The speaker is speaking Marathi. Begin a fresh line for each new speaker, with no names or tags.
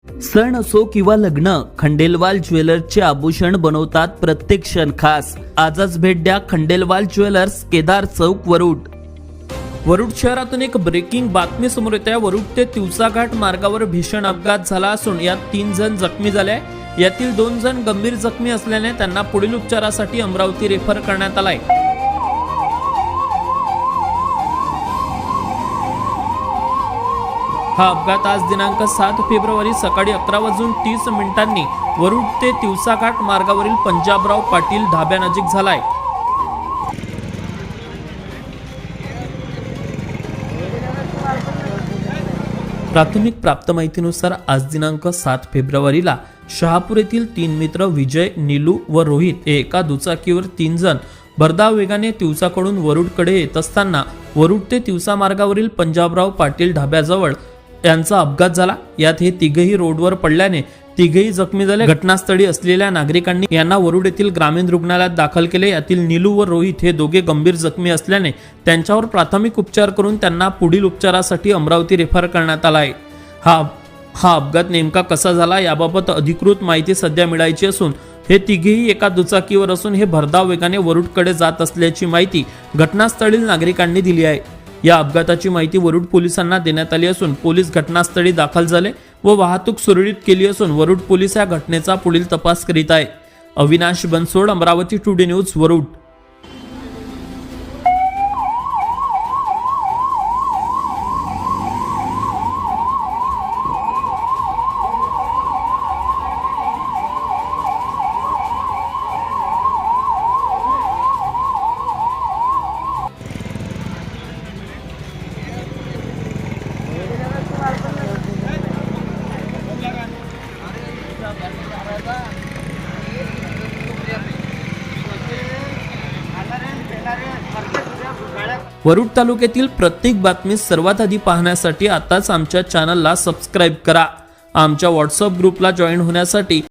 सण असो किंवा लग्न, खंडेलवाल ज्वेलर्सचे आभूषण बनवतात प्रत्येक क्षण खास. आजच भेट द्या खंडेलवाल ज्वेलर्स, केदार चौक, वरुड. वरुड शहरातून एक ब्रेकिंग बातमी समोर येते. वरुड ते तिवसाघाट मार्गावर भीषण अपघात झाला असून यात 3 जण जखमी झाले. यातील 2 जण गंभीर जखमी असल्याने त्यांना पुढील उपचारासाठी अमरावती रेफर करण्यात आलाय. हा अपघात आज दिनांक 7 फेब्रुवारी सकाळी 11:30 वरुड ते तिवसाघाट मार्गावरील पंजाबराव पाटील ढाब्यानजीक झालाय. प्राथमिक प्राप्त माहितीनुसार आज दिनांक 7 फेब्रुवारीला शहापूर येथील 3 मित्र विजय, नीलू व रोहित हे एका दुचाकीवर 3 जण भरधाव वेगाने तिवसाकडून वरुडकडे येत असताना वरुड ते तिवसा मार्गावरील पंजाबराव पाटील ढाब्याजवळ यांचा अपघात झाला. यात हे तिघेही रोडवर पडल्याने तिघेही जखमी झाले. घटनास्थळी असलेल्या नागरिकांनी यांना वरुड येथील ग्रामीण रुग्णालयात दाखल केले. यातील नीलू व रोहित हे दोघे गंभीर जखमी असल्याने त्यांच्यावर प्राथमिक उपचार करून त्यांना पुढील उपचारासाठी अमरावती रेफर करण्यात आला आहे. हा अपघात नेमका कसा झाला याबाबत अधिकृत माहिती सध्या मिळायची असून हे तिघेही एका दुचाकीवर असून हे भरधाव वेगाने वरुडकडे जात असल्याची माहिती घटनास्थळील नागरिकांनी दिली आहे. या अपघाताची माहिती वरुड पोलिसांना देण्यात आली असून पोलीस घटनास्थळी दाखल झाले व वाहतूक सुरळीत केली असून वरुड पोलीस या घटनेचा पुढील तपास करीत आहे. Avinash Bansod, Amravati today news, Warud. वरुड तालुक्यातील प्रत्येक बातमी सर्वात आधी पाहण्यासाठी आताच आमच्या चॅनलला सबस्क्राईब करा. आमच्या व्हॉट्सअप ग्रुपला जॉईन होण्यासाठी